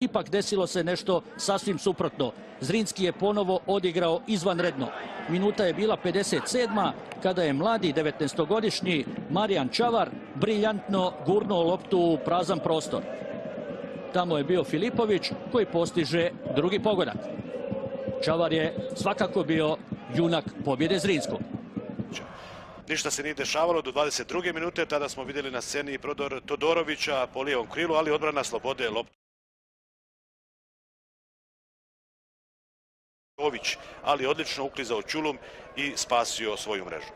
Ipak desilo se nešto sasvim suprotno. Zrinski je ponovo odigrao izvanredno. Minuta je bila 57. kada je mladi 19-godišnji Marijan Čavar briljantno gurnuo loptu u prazan prostor. Tamo je bio Filipović koji postiže drugi pogodak. Čavar je svakako bio junak pobjede Zrinskog. Ništa se nije dešavalo do 22. minute, tada smo vidjeli na sceni prodor Todorovića po lijevom krilu, ali odbrana Slobode loptu. Ali odlično uklizao Čulum i spasio svoju mrežu.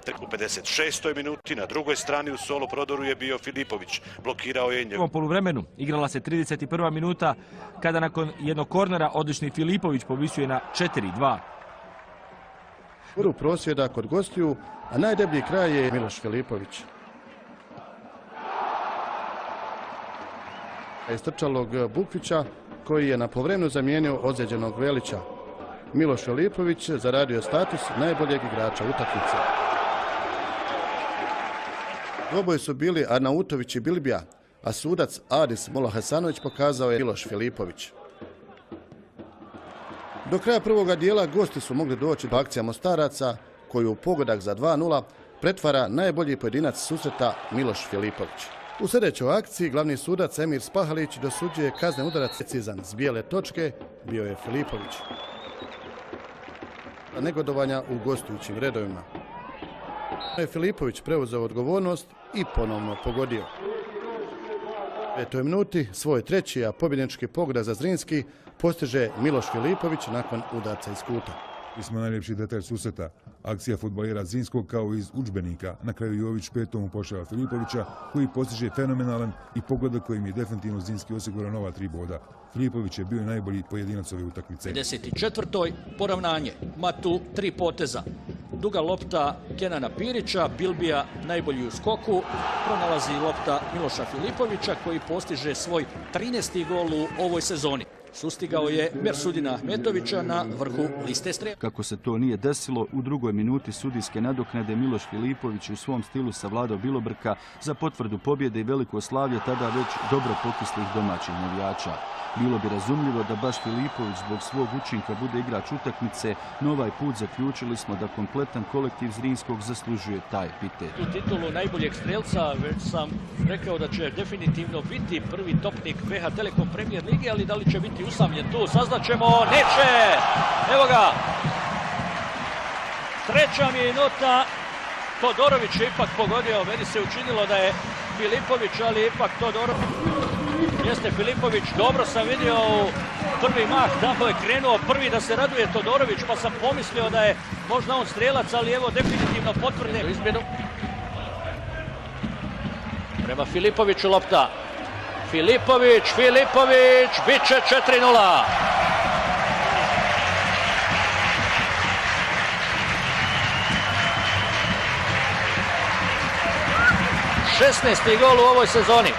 Tek u 56. minuti na drugoj strani u solo prodoru je bio Filipović. Blokirao je njegov. U poluvremenu igrala se 31. minuta kada nakon jednog kornera odlični Filipović povisuje na 4-2. U prosvjeda kod gostiju, a najdeblji kraj je Miloš Filipović. Istrčalog Bukvića koji je na povremenu zamijenio ozlijeđenog Velića. Miloš Filipović zaradio status najboljeg igrača utakmice. Dvoboj su bili Arnautović i Bilbija, a sudac Adis Molohasanović pokazao je Miloš Filipović. Do kraja prvoga dijela gosti su mogli doći do akcija Mostaraca, koju u pogodak za 2:0 pretvara najbolji pojedinac susreta Miloš Filipović. U sljedećoj akciji glavni sudac Emir Spahalić dosuđuje kaznen udarac precizan s bijele točke, bio je Filipović. Negodovanja u gostujućim redovima. Filipović preuzeo odgovornost i ponovno pogodio. U 5. minuti svoj treći, a pobjednički pogodak za Zrinski postiže Miloš Filipović nakon udarca iz kuta. Mi smo najljepši detalj susreta. Akcija fudbalera Zrinskog kao iz udžbenika. Na kraju Jović petom upošljava Filipovića koji postiže fenomenalan i pogodak kojim je definitivno Zrinski osigurao nova 3 boda. Filipović je bio najbolji pojedinac ove utakmice. 54. poravnanje. Matu 3 poteza. Duga lopta Kenana Pirića, Bilbija najbolji u skoku. Pronalazi lopta Miloša Filipovića koji postiže svoj 13. gol u ovoj sezoni. Sustigao je Mersudina Ahmetovića na vrhu liste strela. Kako se to nije desilo, u drugoj minuti sudijske nadoknade Miloš Filipović u svom stilu savladao Bilobrka za potvrdu pobjede i veliko slavlje tada već dobro pokislih domaćih navijača. Bilo bi razumljivo da baš Filipović zbog svog učinka bude igrač utakmice, no ovaj put zaključili smo da kompletan kolektiv Zrinskog zaslužuje taj epitet. U titulu najboljeg strelca već sam rekao da će definitivno biti prvi topnik BH Telekom Premier Lige, ali da li će biti usamljen tu, saznaćemo, neće! Evo ga! 3. minuta, Todorović je ipak pogodio, meni se učinilo da je Filipović, ali ipak Todorović. Jeste Filipović, dobro sam vidio u prvi mah, tamo je krenuo prvi da se raduje Todorović, pa sam pomislio da je možda on strelac, ali evo definitivno potvrde izmjenu. Prema Filipoviću lopta. Filipović, bit će 4:0. Šesnaesti gol u ovoj sezoni.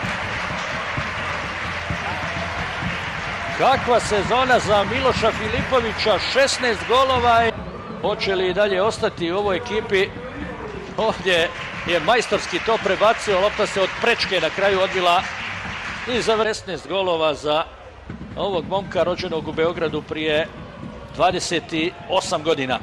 Kakva sezona za Miloša Filipovića, 16 golova. Hoće li i dalje ostati u ovoj ekipi? Ovdje je majstorski to prebacio, lopta se od prečke na kraju odbila i za 16 golova za ovog momka rođenog u Beogradu prije 28 godina.